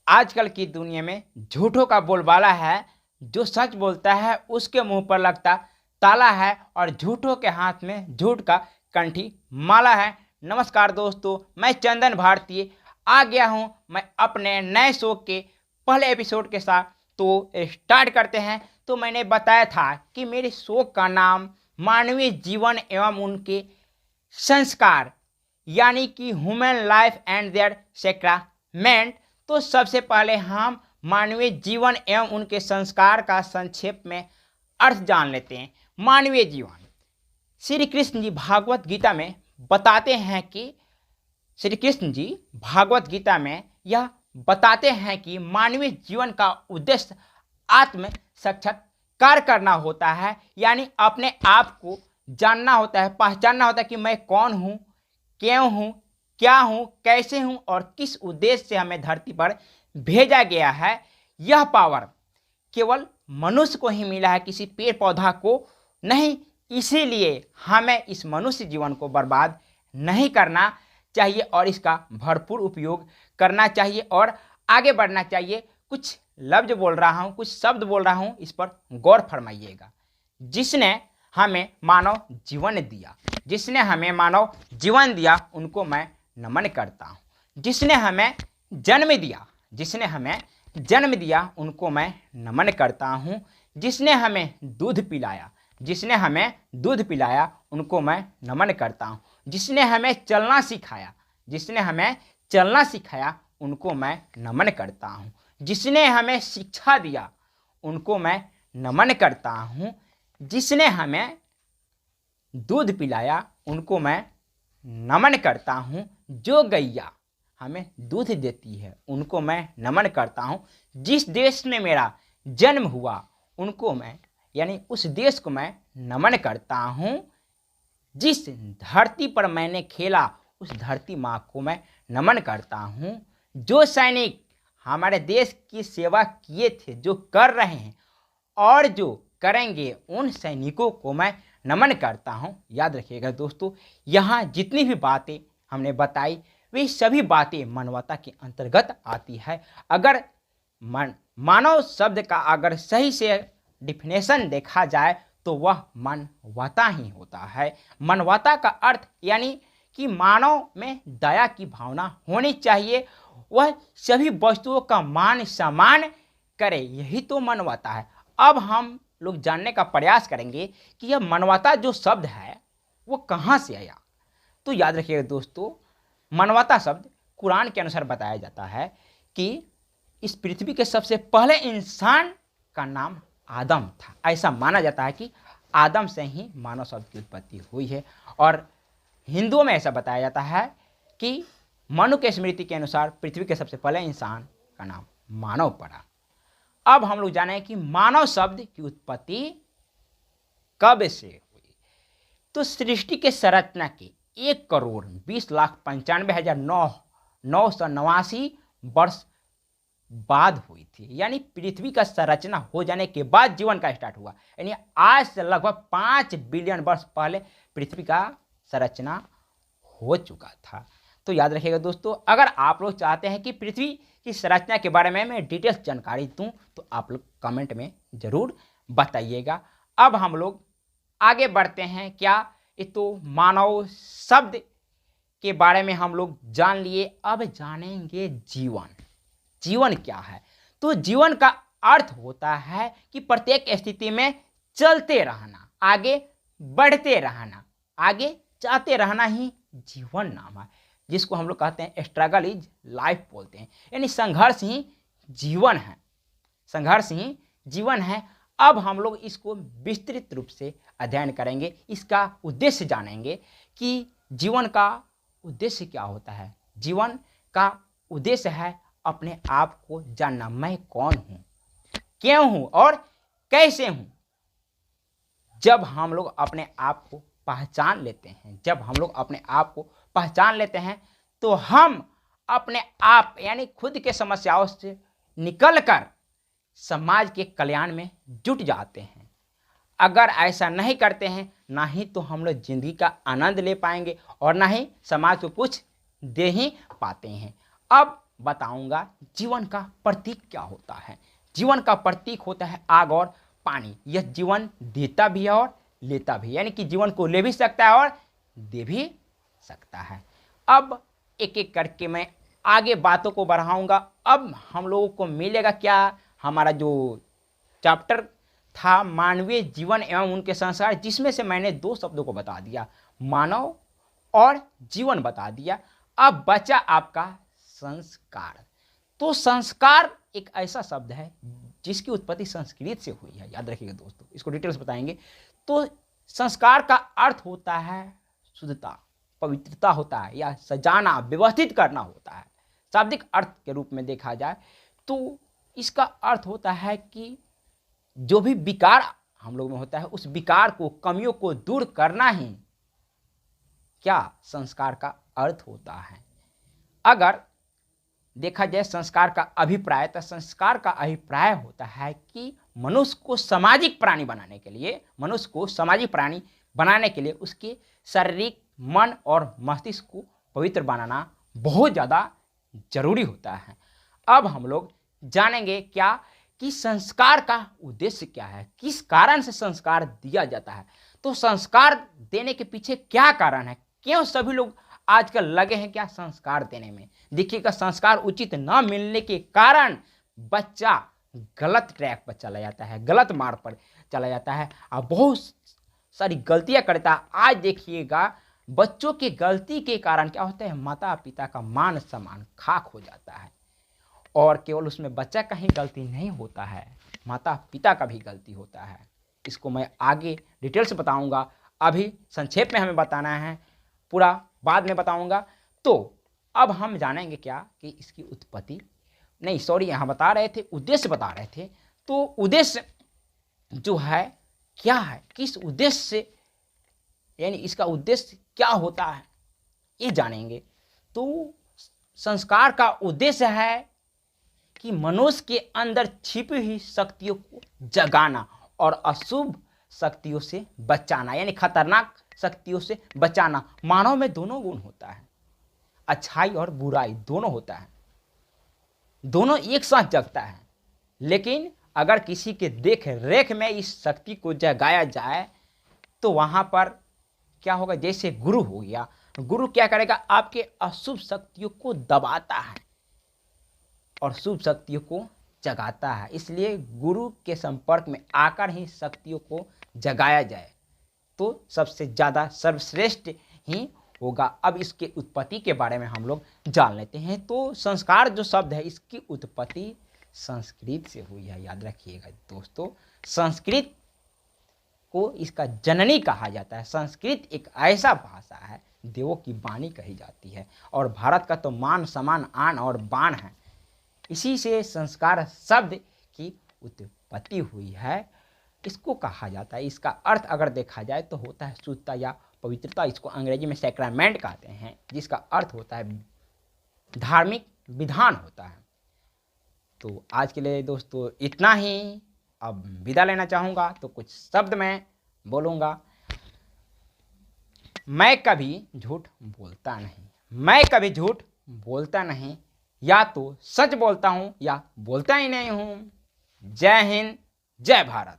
आजकल की दुनिया में झूठों का बोलबाला है। जो सच बोलता है उसके मुंह पर लगता ताला है और झूठों के हाथ में झूठ का कंठी माला है। नमस्कार दोस्तों, मैं चंदन भारती आ गया हूं मैं अपने नए शो के पहले एपिसोड के साथ। तो स्टार्ट करते हैं। तो मैंने बताया था कि मेरे शो का नाम मानवीय जीवन एवं उनके संस्कार यानी कि human life and their sacrament. तो सबसे पहले हम मानवीय जीवन एवं उनके संस्कार का संक्षेप में अर्थ जान लेते हैं। मानवीय जीवन, श्री कृष्ण जी भागवत गीता में बताते हैं कि श्री कृष्ण जी भागवत गीता में यह बताते हैं कि मानवीय जीवन का उद्देश्य आत्म साक्षात्कार करना होता है, यानी अपने आप को जानना होता है, पहचानना होता है कि मैं कौन हूँ, क्यों हूँ, क्या हूँ, कैसे हूँ और किस उद्देश्य से हमें धरती पर भेजा गया है। यह पावर केवल मनुष्य को ही मिला है, किसी पेड़ पौधा को नहीं। इसीलिए हमें इस मनुष्य जीवन को बर्बाद नहीं करना चाहिए और इसका भरपूर उपयोग करना चाहिए और आगे बढ़ना चाहिए। कुछ लफ्ज बोल रहा हूँ, कुछ शब्द बोल रहा हूँ, इस पर गौर फरमाइएगा। जिसने हमें मानव जीवन दिया, जिसने हमें मानव जीवन दिया उनको मैं नमन करता हूँ। जिसने हमें जन्म दिया, जिसने हमें जन्म दिया उनको मैं नमन करता हूँ। जिसने हमें दूध पिलाया, जिसने हमें दूध पिलाया उनको मैं नमन करता हूँ। जिसने हमें चलना सिखाया, जिसने हमें चलना सिखाया उनको मैं नमन करता हूँ। जिसने हमें शिक्षा दिया उनको मैं नमन करता हूँ। जिसने हमें दूध पिलाया उनको मैं नमन करता हूँ। जो गैया हमें दूध देती है उनको मैं नमन करता हूँ। जिस देश में मेरा जन्म हुआ उनको मैं, यानी उस देश को मैं नमन करता हूँ। जिस धरती पर मैंने खेला उस धरती माँ को मैं नमन करता हूँ। जो सैनिक हमारे देश की सेवा किए थे, जो कर रहे हैं और जो करेंगे, उन सैनिकों को मैं नमन करता हूँ। याद रखिएगा दोस्तों, यहाँ जितनी भी बातें हमने बताई वे सभी बातें मानवता के अंतर्गत आती है। अगर मानव शब्द का अगर सही से डिफिनेशन देखा जाए तो वह मानवता ही होता है। मानवता का अर्थ यानी कि मानव में दया की भावना होनी चाहिए, वह सभी वस्तुओं का मान सम्मान करे, यही तो मानवता है। अब हम लोग जानने का प्रयास करेंगे कि यह मानवता जो शब्द है वो कहाँ से आया। तो याद रखिएगा दोस्तों, मानवता शब्द कुरान के अनुसार बताया जाता है कि इस पृथ्वी के सबसे पहले इंसान का नाम आदम था। ऐसा माना जाता है कि आदम से ही मानव शब्द की उत्पत्ति हुई है। और हिंदुओं में ऐसा बताया जाता है कि मनु के स्मृति के अनुसार पृथ्वी के सबसे पहले इंसान का नाम मानव पड़ा। अब हम लोग जाने कि मानव शब्द की उत्पत्ति कब से हुई। तो सृष्टि के संरचना के 1,20,95,989 वर्ष बाद हुई थी, यानी पृथ्वी का संरचना हो जाने के बाद जीवन का स्टार्ट हुआ। यानी आज से लगभग 5 बिलियन वर्ष पहले पृथ्वी का संरचना हो चुका था। तो याद रखिएगा दोस्तों, अगर आप लोग चाहते हैं कि पृथ्वी की संरचना के बारे में मैं डिटेल्स जानकारी दूं तो आप लोग कमेंट में ज़रूर बताइएगा। अब हम लोग आगे बढ़ते हैं। क्या ये तो मानव शब्द के बारे में हम लोग जान लिए, अब जानेंगे जीवन। जीवन क्या है। तो जीवन का अर्थ होता है कि प्रत्येक स्थिति में चलते रहना, आगे बढ़ते रहना, आगे जाते रहना ही जीवन नाम है, जिसको हम लोग कहते हैं स्ट्रगल इज लाइफ बोलते हैं। यानी संघर्ष ही जीवन है, संघर्ष ही जीवन है। अब हम लोग इसको विस्तृत रूप से अध्ययन करेंगे, इसका उद्देश्य जानेंगे कि जीवन का उद्देश्य क्या होता है। जीवन का उद्देश्य है अपने आप को जानना, मैं कौन हूँ, क्यों हूँ और कैसे हूँ। जब हम लोग अपने आप को पहचान लेते हैं, जब हम लोग अपने आप को पहचान लेते हैं तो हम अपने आप यानी खुद के समस्याओं से निकलकर समाज के कल्याण में जुट जाते हैं। अगर ऐसा नहीं करते हैं, ना ही तो हम लोग जिंदगी का आनंद ले पाएंगे और ना ही समाज को कुछ दे ही पाते हैं। अब बताऊंगा जीवन का प्रतीक क्या होता है। जीवन का प्रतीक होता है आग और पानी। यह जीवन देता भी है और लेता भी, यानी कि जीवन को ले भी सकता है और दे भी सकता है। अब एक एक करके मैं आगे बातों को बढ़ाऊंगा। अब हम लोगों को मिलेगा क्या, हमारा जो चैप्टर था मानवीय जीवन एवं उनके संस्कार, जिसमें से मैंने 2 शब्दों को बता दिया, मानव और जीवन बता दिया। अब बचा आपका संस्कार। तो संस्कार एक ऐसा शब्द है जिसकी उत्पत्ति संस्कृत से हुई है, याद रखिएगा दोस्तों, इसको डिटेल्स बताएंगे। तो संस्कार का अर्थ होता है शुद्धता, पवित्रता होता है, या सजाना, व्यवस्थित करना होता है। शाब्दिक अर्थ के रूप में देखा जाए तो इसका अर्थ होता है कि जो भी विकार हम लोग में होता है, उस विकार को, कमियों को दूर करना ही क्या संस्कार का अर्थ होता है। अगर देखा जाए संस्कार का अभिप्राय, तो संस्कार का अभिप्राय होता है कि मनुष्य को सामाजिक प्राणी बनाने के लिए, मनुष्य को सामाजिक प्राणी बनाने के लिए उसके शारीरिक, मन और मस्तिष्क को पवित्र बनाना बहुत ज़्यादा जरूरी होता है। अब हम लोग जानेंगे क्या कि संस्कार का उद्देश्य क्या है, किस कारण से संस्कार दिया जाता है। तो संस्कार देने के पीछे क्या कारण है, क्यों सभी लोग आजकल लगे हैं क्या संस्कार देने में। देखिएगा, संस्कार उचित न मिलने के कारण बच्चा गलत ट्रैक पर चला जाता है, गलत मार्ग पर चला जाता है और बहुत सारी गलतियां करता है। आज देखिएगा बच्चों की गलती के कारण क्या होता है, माता पिता का मान सम्मान खाक हो जाता है। और केवल उसमें बच्चा का ही गलती नहीं होता है, माता पिता का भी गलती होता है। इसको मैं आगे डिटेल से बताऊंगा, अभी संक्षेप में हमें बताना है, पूरा बाद में बताऊंगा। तो अब हम जानेंगे क्या कि इसकी उत्पत्ति, नहीं सॉरी, यहाँ बता रहे थे उद्देश्य बता रहे थे। तो उद्देश्य जो है क्या है, किस उद्देश्य से, यानी इसका उद्देश्य क्या होता है, ये जानेंगे। तो संस्कार का उद्देश्य है कि मनुष्य के अंदर छिपी हुई शक्तियों को जगाना और अशुभ शक्तियों से बचाना, यानी खतरनाक शक्तियों से बचाना। मानव में दोनों गुण होता है, अच्छाई और बुराई दोनों होता है, दोनों एक साथ जगता है। लेकिन अगर किसी के देख रेख में इस शक्ति को जगाया जाए तो वहां पर क्या होगा, जैसे गुरु हो गया, गुरु क्या करेगा, आपके अशुभ शक्तियों को दबाता है और शुभ शक्तियों को जगाता है। इसलिए गुरु के संपर्क में आकर ही शक्तियों को जगाया जाए तो सबसे ज़्यादा सर्वश्रेष्ठ ही होगा। अब इसके उत्पत्ति के बारे में हम लोग जान लेते हैं। तो संस्कार जो शब्द है, इसकी उत्पत्ति संस्कृत से हुई है, याद रखिएगा दोस्तों। संस्कृत को इसका जननी कहा जाता है। संस्कृत एक ऐसा भाषा है, देवों की वाणी कही जाती है और भारत का तो मान सम्मान आन और बाण है। इसी से संस्कार शब्द की उत्पत्ति हुई है, इसको कहा जाता है। इसका अर्थ अगर देखा जाए तो होता है शुद्धता या पवित्रता। इसको अंग्रेजी में सैक्रामेंट कहते हैं, जिसका अर्थ होता है धार्मिक विधान होता है। तो आज के लिए दोस्तों इतना ही। अब विदा लेना चाहूँगा तो कुछ शब्द मैं बोलूँगा। मैं कभी झूठ बोलता नहीं, मैं कभी झूठ बोलता नहीं, या तो सच बोलता हूँ या बोलता ही नहीं हूँ। जय हिंद, जय भारत।